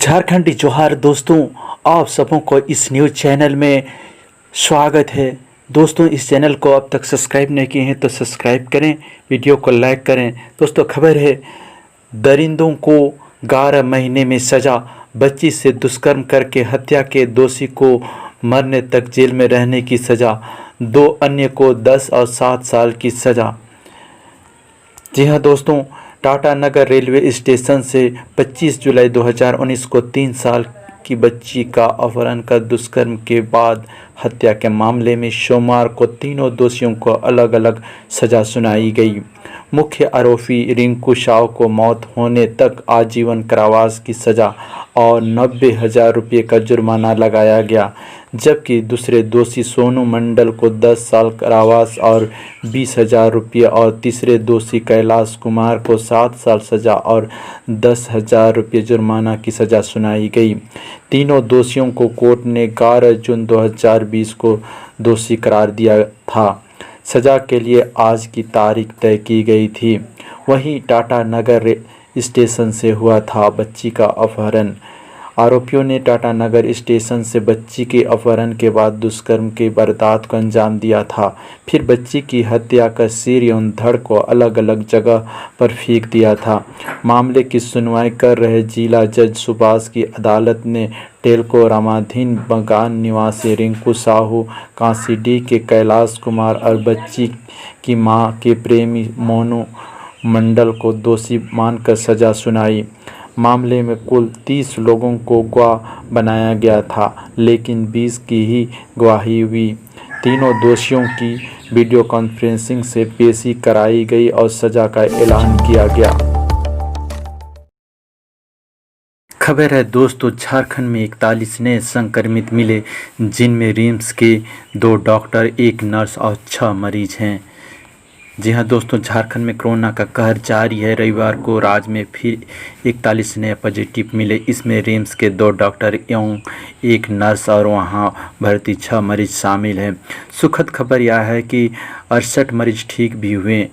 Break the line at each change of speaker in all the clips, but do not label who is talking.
झारखंडी जोहार दोस्तों, आप सबों को इस न्यूज़ चैनल में स्वागत है। दोस्तों, इस चैनल को अब तक सब्सक्राइब नहीं किए हैं तो सब्सक्राइब करें, वीडियो को लाइक करें। दोस्तों, खबर है दरिंदों को 11 महीने में सज़ा, बच्ची से दुष्कर्म करके हत्या के दोषी को मरने तक जेल में रहने की सज़ा, 2 अन्य को 10 और 7 साल की सज़ा। जी हाँ दोस्तों, टाटा नगर रेलवे स्टेशन से 25 जुलाई 2019 को 3 साल की बच्ची का अपहरण कर दुष्कर्म के बाद हत्या के मामले में सोमवार को तीनों दोषियों को अलग अलग सज़ा सुनाई गई। मुख्य आरोपी रिंकू साव को मौत होने तक आजीवन कारावास की सज़ा और 90,000 रुपये का जुर्माना लगाया गया, जबकि दूसरे दोषी सोनू मंडल को 10 साल कारावास और 20,000 रुपये और तीसरे दोषी कैलाश कुमार को 7 साल सज़ा और 10,000 रुपये जुर्माना की सज़ा सुनाई गई। तीनों दोषियों को कोर्ट ने 11 जून 2020 को दोषी करार दिया था। सज़ा के लिए आज की तारीख तय की गई थी। वहीं टाटा नगर स्टेशन से हुआ था बच्ची का अपहरण। आरोपियों ने टाटा नगर स्टेशन से बच्ची के अपहरण के बाद दुष्कर्म के वारदात को अंजाम दिया था। फिर बच्ची की हत्या कर सिर एवं धड़ को अलग अलग जगह पर फेंक दिया था। मामले की सुनवाई कर रहे जिला जज सुभाष की अदालत ने टेल्को रामाधीन बगान निवासी रिंकू साहू, कांसीडी के कैलाश कुमार और बच्ची की मां के प्रेमी मोनू मंडल को दोषी मानकर सज़ा सुनाई। मामले में कुल 30 लोगों को गवाह बनाया गया था, लेकिन 20 की ही गवाही हुई। तीनों दोषियों की वीडियो कॉन्फ्रेंसिंग से पेशी कराई गई और सज़ा का ऐलान किया गया। खबर है दोस्तों, झारखंड में 41 नए संक्रमित मिले, जिनमें रिम्स के 2 डॉक्टर, 1 नर्स और 6 मरीज हैं। जी हाँ दोस्तों, झारखंड में कोरोना का कहर जारी है। रविवार को राज्य में फिर 41 नए पॉजिटिव मिले। इसमें रिम्स के 2 डॉक्टर एवं 1 नर्स और वहां भर्ती 6 मरीज शामिल हैं। सुखद खबर यह है कि 68 मरीज ठीक भी हुए।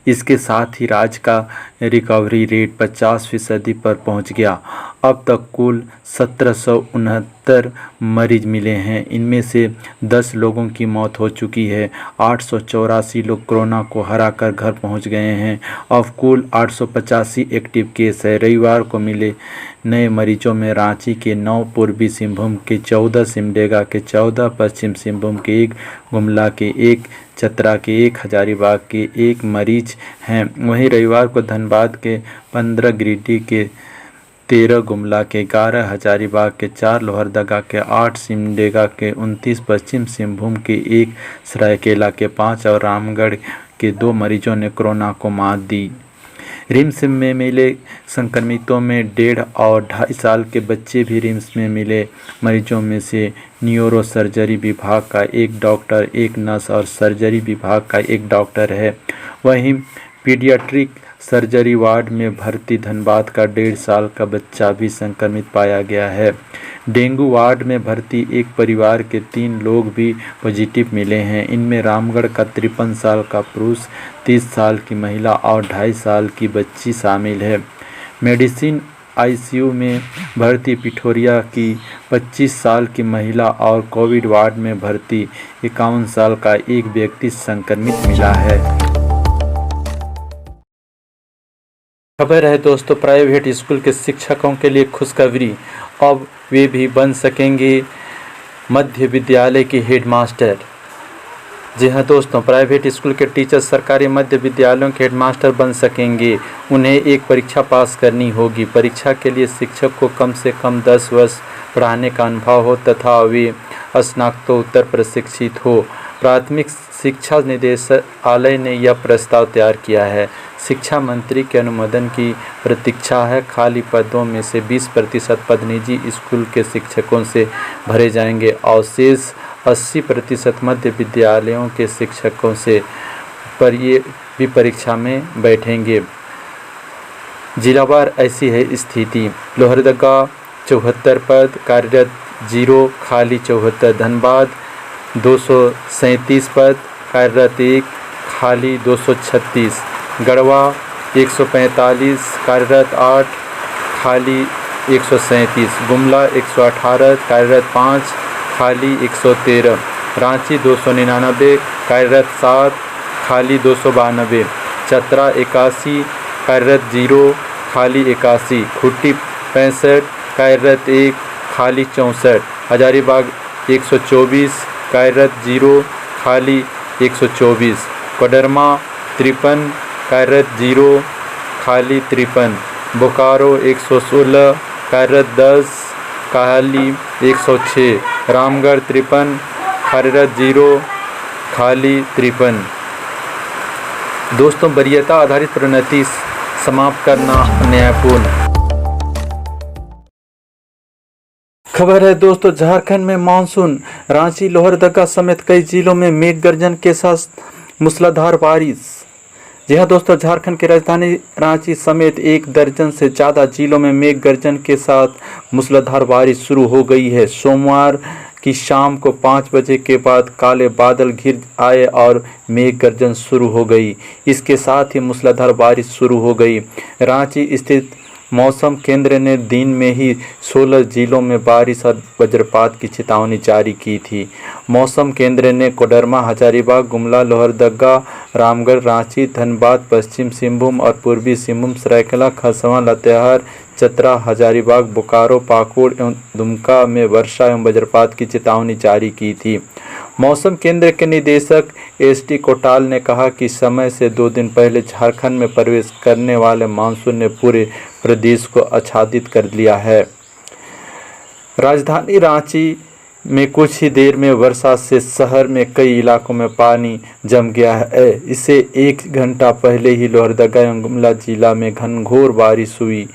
इसके साथ ही राज्य का रिकवरी रेट 50% पर पहुंच गया। अब तक कुल 1769 मरीज मिले हैं। इनमें से 10 लोगों की मौत हो चुकी है। 884 लोग कोरोना को हराकर घर पहुंच गए हैं। अब कुल 885 एक्टिव केस है। रविवार को मिले नए मरीजों में रांची के 9, पूर्वी सिंहभूम के 14, सिमडेगा के 14, पश्चिम सिंहभूम के 1, गुमला के 1, चतरा के 1, हजारीबाग के 1 मरीज हैं। वहीं रविवार को धनबाद के 15, गिरिडीह के 13, गुमला के 11, हजारीबाग के 4, लोहरदगा के 8, सिमडेगा के 29, पश्चिम सिंहभूम के 1, सरायकेला के 5 और रामगढ़ के 2 मरीजों ने कोरोना को मात दी। रिम्स में मिले संक्रमितों में 1.5 और 2.5 साल के बच्चे भी रिम्स में मिले। मरीजों में से न्यूरो सर्जरी विभाग का 1 डॉक्टर, 1 नर्स और सर्जरी विभाग का 1 डॉक्टर है। वहीं पीडियाट्रिक सर्जरी वार्ड में भर्ती धनबाद का 1.5 साल का बच्चा भी संक्रमित पाया गया है। डेंगू वार्ड में भर्ती एक परिवार के 3 लोग भी पॉजिटिव मिले हैं। इनमें रामगढ़ का 53 साल का पुरुष, 30 साल की महिला और 2.5 साल की बच्ची शामिल है। मेडिसिन आईसीयू में भर्ती पिठोरिया की 25 साल की महिला और कोविड वार्ड में भर्ती 51 साल का एक व्यक्ति संक्रमित मिला है। खबर है दोस्तों, प्राइवेट स्कूल के शिक्षकों के लिए खुशखबरी, अब वे भी बन सकेंगे मध्य विद्यालय के हेडमास्टर। जी हाँ दोस्तों, प्राइवेट स्कूल के टीचर सरकारी मध्य विद्यालयों के हेडमास्टर बन सकेंगे। उन्हें एक परीक्षा पास करनी होगी। परीक्षा के लिए शिक्षक को कम से कम 10 वर्ष पढ़ाने का अनुभव हो तथा वे स्नातकोत्तर प्रशिक्षित हो। प्राथमिक शिक्षा निदेशालय ने यह प्रस्ताव तैयार किया है। शिक्षा मंत्री के अनुमोदन की प्रतीक्षा है। खाली पदों में से 20% पद निजी स्कूल के शिक्षकों से भरे जाएंगे और शेष 80% मध्य विद्यालयों के शिक्षकों से पर ये भी परीक्षा में बैठेंगे। जिलावार ऐसी है स्थिति। लोहरदगा 74 पद, कार्यरत 0, खाली 74। धनबाद 237 पद, कार्यरत 1, खाली 236। गढ़वा 145, कार्यरत 8, खाली 137, गुमला 118, कार्यरत 5, खाली 113, रांची 299, कार्यरत 7, खाली 292, चतरा 81, कार्यरत 0, खाली 81, खुट्टी 65, कार्यरत 1, खाली 64, हजारीबाग 124, कार्यरत 0, खाली 124, कोडरमा 53, कार्यरत 0, खाली 53, बोकारो 116, कार्यरत 10, खाली 106, रामगढ़ 53, कार्यरत 0, खाली 53। दोस्तों, वरीयता आधारित प्रोन्नति समाप्त करना न्यायपूर्ण। खबर है दोस्तों, झारखंड में मानसून, रांची लोहरदगा समेत कई जिलों में मेघ गर्जन के साथ मूसलाधार बारिश। जी हाँ दोस्तों, झारखंड की राजधानी रांची समेत 1 दर्जन से ज़्यादा जिलों में मेघ गर्जन के साथ मूसलाधार बारिश शुरू हो गई है। सोमवार की शाम को 5 बजे के बाद काले बादल घिर आए और मेघ गर्जन शुरू हो गई। इसके साथ ही मूसलाधार बारिश शुरू हो गई। रांची स्थित मौसम केंद्र ने दिन में ही 16 जिलों में बारिश और वज्रपात की चेतावनी जारी की थी। मौसम केंद्र ने कोडरमा, हजारीबाग, गुमला, लोहरदगा, रामगढ़, रांची, धनबाद, पश्चिम सिंहभूम और पूर्वी सिंहभूम, सरायकेला, खरसावां, लातेहार, चतरा, हजारीबाग, बोकारो, पाकुड़ एवं दुमका में वर्षा एवं वज्रपात की चेतावनी जारी की थी। मौसम केंद्र के निदेशक एस.टी. कोटाल ने कहा कि समय से 2 दिन पहले झारखंड में प्रवेश करने वाले मानसून ने पूरे प्रदेश को आच्छादित कर लिया है। राजधानी रांची में कुछ ही देर में वर्षा से शहर में कई इलाकों में पानी जम गया है। इससे 1 घंटा पहले ही लोहरदगा एवं गुमला जिला में घनघोर बारिश हुई।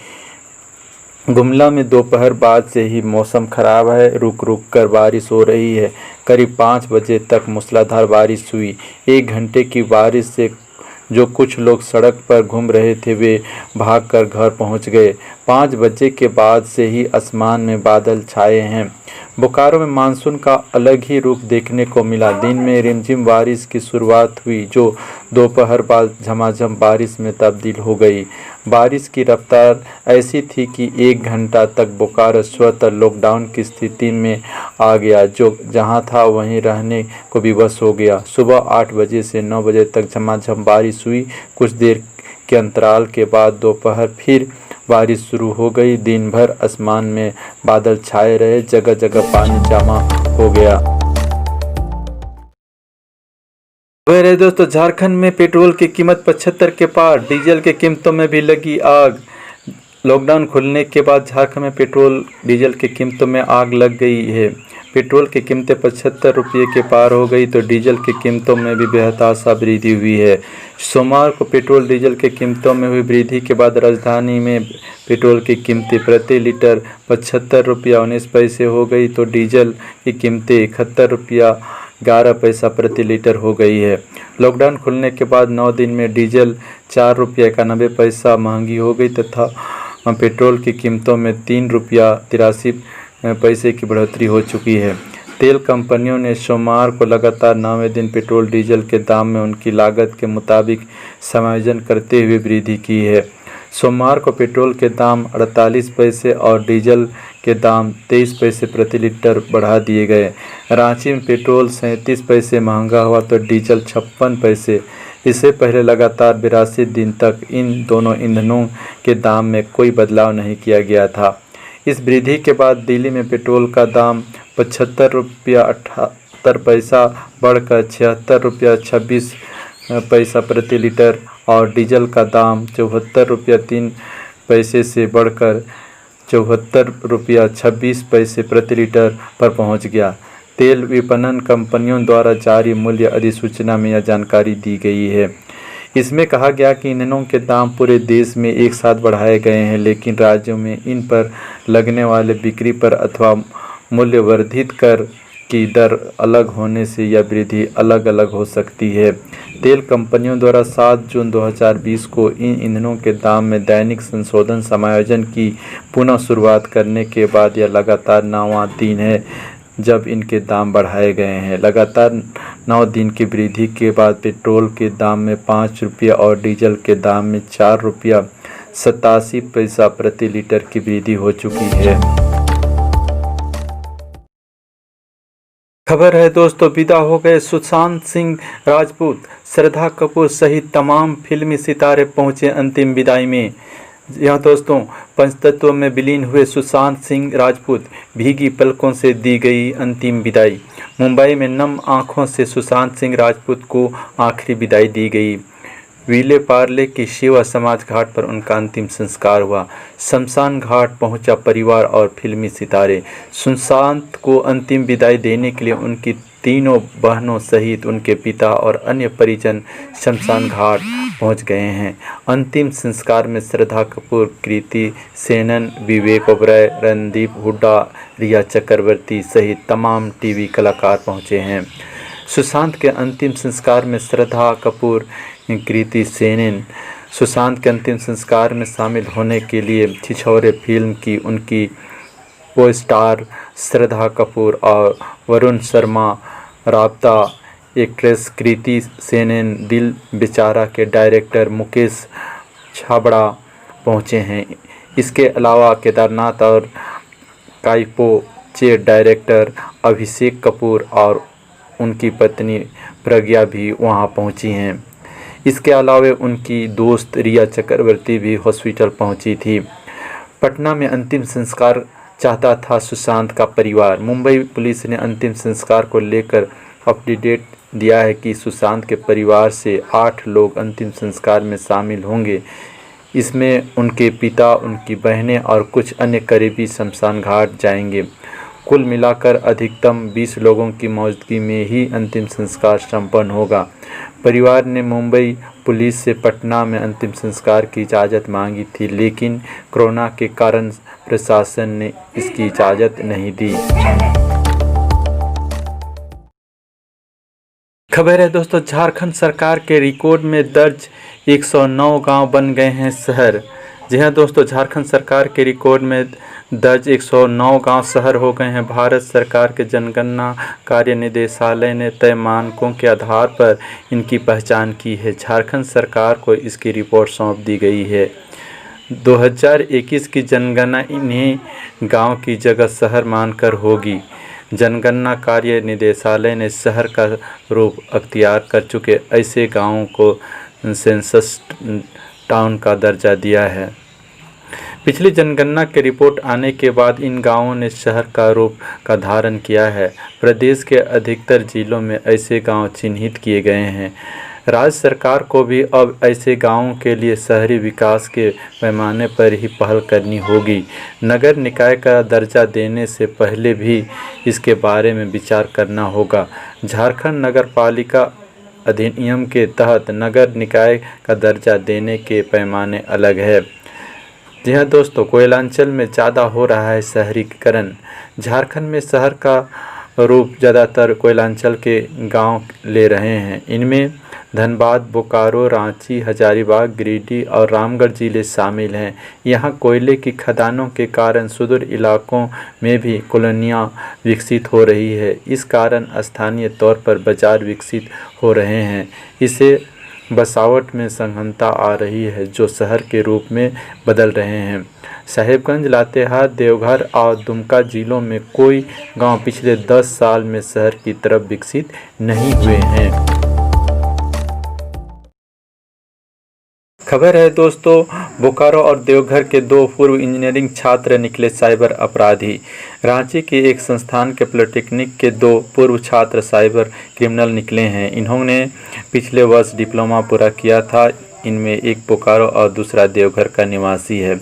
गुमला में दोपहर बाद से ही मौसम खराब है, रुक रुक कर बारिश हो रही है। करीब 5 बजे तक मूसलाधार बारिश हुई। 1 घंटे की बारिश से जो कुछ लोग सड़क पर घूम रहे थे वे भागकर घर पहुंच गए। 5 बजे के बाद से ही आसमान में बादल छाए हैं। बोकारो में मानसून का अलग ही रूप देखने को मिला। दिन में रिमझिम बारिश की शुरुआत हुई जो दोपहर बाद झमाझम बारिश में तब्दील हो गई। बारिश की रफ्तार ऐसी थी कि 1 घंटा तक बोकारो स्वतः लॉकडाउन की स्थिति में आ गया, जो जहां था वहीं रहने को विवश हो गया। सुबह 8 बजे से 9 बजे तक झमाझम बारिश हुई। कुछ देर के अंतराल के बाद दोपहर फिर बारिश शुरू हो गई। दिन भर आसमान में बादल छाए रहे, जगह जगह पानी जमा हो गया। वह दोस्तों, झारखंड में पेट्रोल की कीमत 75 के पार, डीजल की कीमतों में भी लगी आग। लॉकडाउन खुलने के बाद झारखंड में पेट्रोल डीजल की कीमतों में आग लग गई है। पेट्रोल की कीमतें 75 रुपये के पार हो गई तो डीजल की कीमतों में भी बेहताशा वृद्धि हुई है। सोमवार को पेट्रोल डीजल की कीमतों में हुई वृद्धि के बाद राजधानी में पेट्रोल की कीमतें प्रति लीटर 75 रुपया 19 पैसे हो गई तो डीजल की कीमतें 71 रुपया 11 पैसा प्रति लीटर हो गई है। लॉकडाउन खुलने के बाद 9 दिन में डीजल 4 रुपया 91 पैसा महंगी हो गई तथा पेट्रोल की कीमतों में 3 रुपया 83 पैसे की बढ़ोतरी हो चुकी है। तेल कंपनियों ने सोमवार को लगातार 9वें दिन पेट्रोल डीजल के दाम में उनकी लागत के मुताबिक समायोजन करते हुए वृद्धि की है। सोमवार को पेट्रोल के दाम 48 पैसे और डीजल के दाम 23 पैसे प्रति लीटर बढ़ा दिए गए। रांची में पेट्रोल 37 पैसे महंगा हुआ तो डीजल 56 पैसे। इससे पहले लगातार 82 दिन तक इन दोनों ईंधनों के दाम में कोई बदलाव नहीं किया गया था। इस वृद्धि के बाद दिल्ली में पेट्रोल का दाम 75 रुपया 78 पैसा बढ़कर 76 रुपया 26 पैसा प्रति लीटर और डीजल का दाम 74 रुपया 3 पैसे से बढ़कर 74 रुपया 26 पैसे प्रति लीटर पर पहुंच गया। तेल विपणन कंपनियों द्वारा जारी मूल्य अधिसूचना में यह जानकारी दी गई है। इसमें कहा गया कि ईंधनों के दाम पूरे देश में एक साथ बढ़ाए गए हैं, लेकिन राज्यों में इन पर लगने वाले बिक्री पर अथवा मूल्य वर्धित कर की दर अलग होने से यह वृद्धि अलग अलग हो सकती है। तेल कंपनियों द्वारा 7 जून 2020 को इन ईंधनों के दाम में दैनिक संशोधन समायोजन की पुनः शुरुआत करने के बाद यह लगातार 9वां दिन है जब इनके दाम बढ़ाए गए हैं। लगातार 9 दिन की वृद्धि के बाद पेट्रोल के दाम में 5 रुपया और डीजल के दाम में 4 रुपया 87 पैसा प्रति लीटर की वृद्धि हो चुकी है। खबर है दोस्तों, विदा हो गए सुशांत सिंह राजपूत। श्रद्धा कपूर सहित तमाम फिल्मी सितारे पहुंचे अंतिम विदाई में। यह दोस्तों, पंचतत्व में विलीन हुए सुशांत सिंह राजपूत, भीगी पलकों से दी गई अंतिम विदाई। मुंबई में नम आंखों से सुशांत सिंह राजपूत को आखिरी विदाई दी गई। विले पार्ले के शिवा समाज घाट पर उनका अंतिम संस्कार हुआ। शमशान घाट पहुंचा परिवार और फिल्मी सितारे। सुशांत को अंतिम विदाई देने के लिए उनकी तीनों बहनों सहित उनके पिता और अन्य परिजन शमशान घाट पहुंच गए हैं। अंतिम संस्कार में श्रद्धा कपूर, कृति सेनन, विवेक ओबराय, रणदीप हुड्डा, रिया चक्रवर्ती सहित तमाम टीवी कलाकार पहुंचे हैं। सुशांत के अंतिम संस्कार में श्रद्धा कपूर, कृति सेनन सुशांत के अंतिम संस्कार में शामिल होने के लिए छिछोरे फिल्म की उनकी को स्टार श्रद्धा कपूर और वरुण शर्मा, राबता एक्ट्रेस कृति सेनन, दिल बेचारा के डायरेक्टर मुकेश छाबड़ा पहुंचे हैं। इसके अलावा केदारनाथ और काइपो चे डायरेक्टर अभिषेक कपूर और उनकी पत्नी प्रज्ञा भी वहां पहुंची हैं। इसके अलावा उनकी दोस्त रिया चक्रवर्ती भी हॉस्पिटल पहुंची थी। पटना में अंतिम संस्कार चाहता था सुशांत का परिवार। मुंबई पुलिस ने अंतिम संस्कार को लेकर अपडेट दिया है कि सुशांत के परिवार से 8 लोग अंतिम संस्कार में शामिल होंगे। इसमें उनके पिता, उनकी बहनें और कुछ अन्य करीबी शमशान घाट जाएंगे। कुल मिलाकर अधिकतम 20 लोगों की मौजूदगी में ही अंतिम संस्कार संपन्न होगा। परिवार ने मुंबई पुलिस से पटना में अंतिम संस्कार की इजाज़त मांगी थी, लेकिन कोरोना के कारण प्रशासन ने इसकी इजाज़त नहीं दी। खबर है दोस्तों, झारखंड सरकार के रिकॉर्ड में दर्ज 109 गांव बन गए हैं शहर। जी हाँ दोस्तों, झारखंड सरकार के रिकॉर्ड में दर्ज 109 गांव शहर हो गए हैं। भारत सरकार के जनगणना कार्य निदेशालय ने तय मानकों के आधार पर इनकी पहचान की है। झारखंड सरकार को इसकी रिपोर्ट सौंप दी गई है। 2021 की जनगणना इन्हीं गांव की जगह शहर मानकर होगी। जनगणना कार्य निदेशालय ने शहर का रूप अख्तियार कर चुके ऐसे गांवों को सेंसस टाउन का दर्जा दिया है। पिछली जनगणना की रिपोर्ट आने के बाद इन गांवों ने शहर का रूप का धारण किया है। प्रदेश के अधिकतर जिलों में ऐसे गांव चिन्हित किए गए हैं। राज्य सरकार को भी अब ऐसे गांवों के लिए शहरी विकास के पैमाने पर ही पहल करनी होगी। नगर निकाय का दर्जा देने से पहले भी इसके बारे में विचार करना होगा। झारखंड नगर पालिका अधिनियम के तहत नगर निकाय का दर्जा देने के पैमाने अलग है। जी हाँ दोस्तों, कोयलांचल में ज़्यादा हो रहा है शहरीकरण। झारखंड में शहर का रूप ज़्यादातर कोयलांचल के गांव ले रहे हैं। इनमें धनबाद, बोकारो, रांची, हजारीबाग, गिरिडीह और रामगढ़ जिले शामिल हैं। यहाँ कोयले की खदानों के कारण सुदूर इलाकों में भी कॉलोनियाँ विकसित हो रही है। इस कारण स्थानीय तौर पर बाजार विकसित हो रहे हैं। इसे बसावट में सघनता आ रही है जो शहर के रूप में बदल रहे हैं। साहिबगंज, लातेहार, देवघर और दुमका जिलों में कोई गांव पिछले 10 साल में शहर की तरफ विकसित नहीं हुए हैं। खबर है दोस्तों, बोकारो और देवघर के 2 पूर्व इंजीनियरिंग छात्र निकले साइबर अपराधी। रांची के एक संस्थान के पॉलिटेक्निक के 2 पूर्व छात्र साइबर क्रिमिनल निकले हैं। इन्होंने पिछले वर्ष डिप्लोमा पूरा किया था। इनमें एक बोकारो और दूसरा देवघर का निवासी है।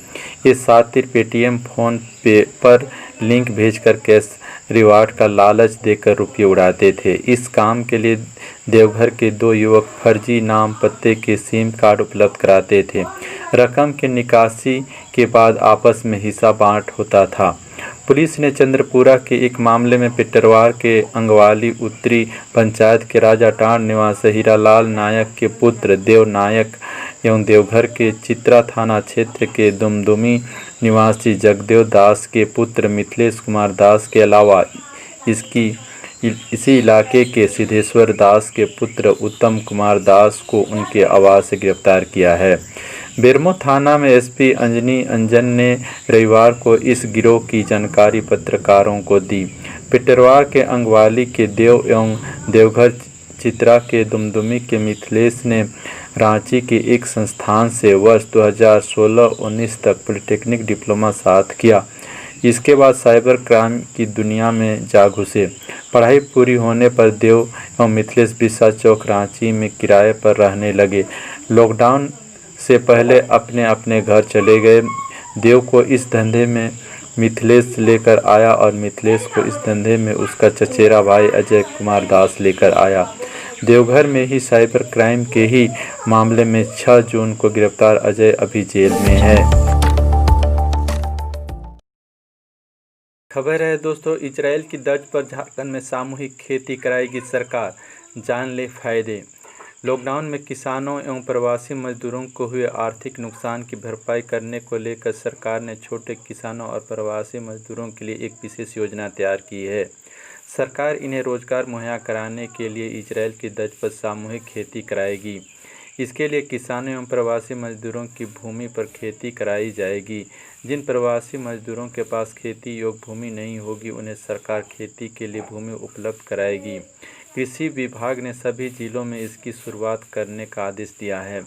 ये सातिर पेटीएम, फोन पे पर लिंक भेजकर कैश रिवार्ड का लालच देकर रुपये उड़ाते थे। इस काम के लिए देवघर के 2 युवक फर्जी नाम पत्ते के सिम कार्ड उपलब्ध कराते थे। रकम के निकासी के बाद आपस में हिस्सा बांट होता था। पुलिस ने चंद्रपुरा के एक मामले में पिटरवार के अंगवाली उत्तरी पंचायत के राजाटांड निवासी हीरालाल नायक के पुत्र देव नायक एवं देवघर के चित्रा थाना क्षेत्र के दुमदुमी निवासी जगदेव दास के पुत्र मिथिलेश कुमार दास के अलावा इसी इलाके के सिद्धेश्वर दास के पुत्र उत्तम कुमार दास को उनके आवास से गिरफ्तार किया है। बेरमो थाना में एसपी अंजनी अंजन ने रविवार को इस गिरोह की जानकारी पत्रकारों को दी। पिटरवार के अंगवाली के देव एवं देवघर चित्रा के दुमदुमी के मिथिलेश ने रांची के एक संस्थान से वर्ष 2016-19 तक पॉलिटेक्निक डिप्लोमा साथ किया। इसके बाद साइबर क्राइम की दुनिया में जा घुसे। पढ़ाई पूरी होने पर देव एवं मिथिलेश बिस्सा चौक रांची में किराए पर रहने लगे। लॉकडाउन से पहले अपने अपने घर चले गए। देव को इस धंधे में मिथिलेश लेकर आया और मिथिलेश को इस धंधे में उसका चचेरा भाई अजय कुमार दास लेकर आया। देवघर में ही साइबर क्राइम के ही मामले में 6 जून को गिरफ्तार अजय अभी जेल में है। खबर है दोस्तों, इजराइल की तर्ज पर झारखंड में सामूहिक खेती कराएगी सरकार, जान ले फायदे। लॉकडाउन में किसानों एवं प्रवासी मजदूरों को हुए आर्थिक नुकसान की भरपाई करने को लेकर सरकार ने छोटे किसानों और प्रवासी मजदूरों के लिए एक विशेष योजना तैयार की है। सरकार इन्हें रोजगार मुहैया कराने के लिए इजराइल की तर्ज पर सामूहिक खेती कराएगी। इसके लिए किसानों एवं प्रवासी मजदूरों की भूमि पर खेती कराई जाएगी। जिन प्रवासी मजदूरों के पास खेती योग्य भूमि नहीं होगी, उन्हें सरकार खेती के लिए भूमि उपलब्ध कराएगी। कृषि विभाग ने सभी जिलों में इसकी शुरुआत करने का आदेश दिया है।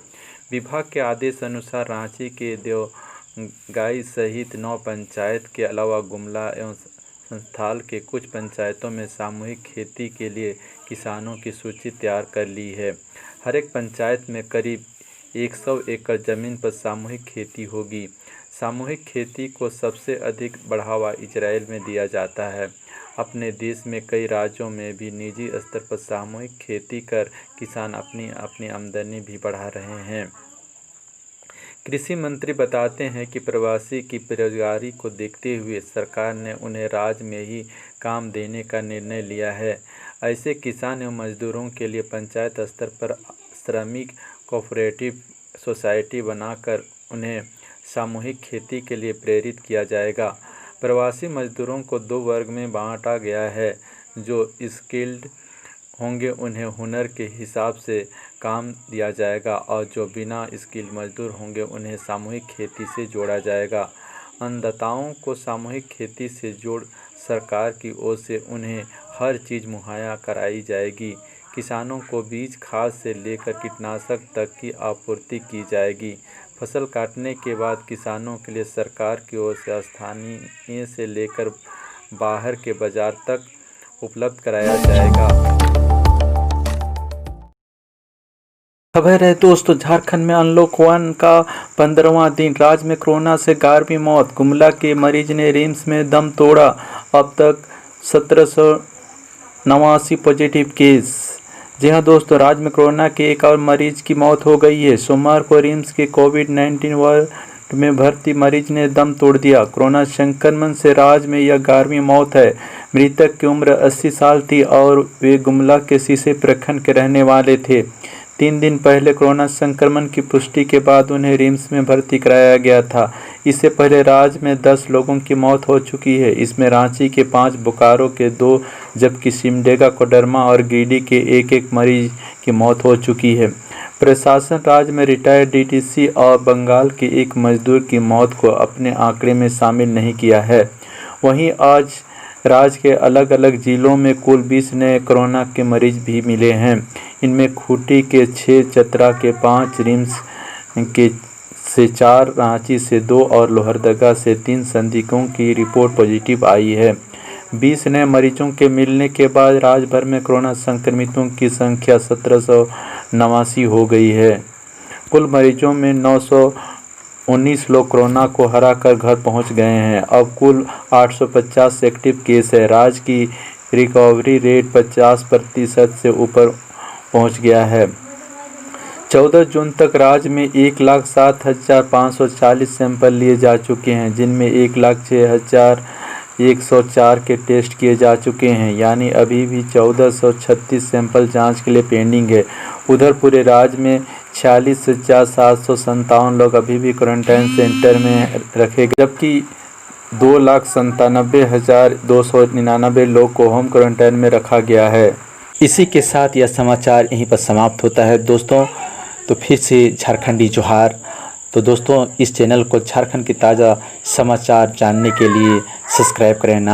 विभाग के आदेश अनुसार रांची के देवगाई सहित 9 पंचायत के अलावा गुमला एवं संथाल के कुछ पंचायतों में सामूहिक खेती के लिए किसानों की सूची तैयार कर ली है। हर एक पंचायत में करीब 100 एकड़ जमीन पर सामूहिक खेती होगी। सामूहिक खेती को सबसे अधिक बढ़ावा इजराइल में दिया जाता है। अपने देश में कई राज्यों में भी निजी स्तर पर सामूहिक खेती कर किसान अपनी आमदनी भी बढ़ा रहे हैं। कृषि मंत्री बताते हैं कि प्रवासी की बेरोजगारी को देखते हुए सरकार ने उन्हें राज्य में ही काम देने का निर्णय लिया है। ऐसे किसान एवं मजदूरों के लिए पंचायत स्तर पर श्रमिक कोऑपरेटिव सोसाइटी बनाकर उन्हें सामूहिक खेती के लिए प्रेरित किया जाएगा। प्रवासी मजदूरों को 2 वर्ग में बांटा गया है। जो स्किल्ड होंगे उन्हें हुनर के हिसाब से काम दिया जाएगा और जो बिना स्किल्ड मजदूर होंगे उन्हें सामूहिक खेती से जोड़ा जाएगा। अन्नदाताओं को सामूहिक खेती से जोड़ सरकार की ओर से उन्हें हर चीज़ मुहैया कराई जाएगी। किसानों को बीज खाद से लेकर कीटनाशक तक की आपूर्ति की जाएगी। फसल काटने के बाद किसानों के लिए सरकार की ओर से स्थानीय से लेकर बाहर के बाजार तक उपलब्ध कराया जाएगा। खबर है दोस्तों, झारखंड में अनलॉक 1 का 15वां दिन, राज्य में कोरोना से 11वीं मौत। गुमला के मरीज ने रिम्स में दम तोड़ा। अब तक 1789 पॉजिटिव केस। जी हाँ दोस्तों, राज्य में कोरोना के एक और मरीज की मौत हो गई है। सोमवार को रिम्स के कोविड-19 वार्ड में भर्ती मरीज ने दम तोड़ दिया। कोरोना संक्रमण से राज्य में यह 11वीं मौत है। मृतक की उम्र 80 साल थी और वे गुमला के सीसे प्रखंड के रहने वाले थे। 3 दिन पहले कोरोना संक्रमण की पुष्टि के बाद उन्हें रिम्स में भर्ती कराया गया था। इससे पहले राज्य में 10 लोगों की मौत हो चुकी है। इसमें रांची के 5, बोकारो के 2, जबकि सिमडेगा, कोडरमा और गिरिडीह के 1-1 मरीज की मौत हो चुकी है। प्रशासन राज्य में रिटायर्ड डीटीसी और बंगाल के एक मजदूर की मौत को अपने आंकड़े में शामिल नहीं किया है। वहीं आज राज्य के अलग अलग जिलों में कुल 20 नए कोरोना के मरीज भी मिले हैं। इनमें खूंटी के 6, चतरा के 5, रिम्स के से 4, रांची से 2 और लोहरदगा से 3 संदिग्धों की रिपोर्ट पॉजिटिव आई है। 20 नए मरीजों के मिलने के बाद राज्य भर में कोरोना संक्रमितों की संख्या 1789 हो गई है। कुल मरीजों में 919 लोग कोरोना को हराकर घर पहुंच गए हैं। अब कुल 850 एक्टिव केस है। राज्य की रिकवरी रेट 50% से ऊपर पहुंच गया है। 14 जून तक राज्य में 1,07,540 सैंपल लिए जा चुके हैं, जिनमें 1,06,104 के टेस्ट किए जा चुके हैं, यानी अभी भी 1436 सैंपल जांच के लिए पेंडिंग है। उधर पूरे राज्य में 46,757 लोग अभी भी क्वारंटाइन सेंटर में रखे गए, जबकि 2,97,299 लोग को होम क्वारंटाइन में रखा गया है। इसी के साथ यह समाचार यहीं पर समाप्त होता है दोस्तों। तो फिर से झारखंडी जोहार। तो दोस्तों इस चैनल को झारखंड की ताज़ा समाचार जानने के लिए सब्सक्राइब करें ना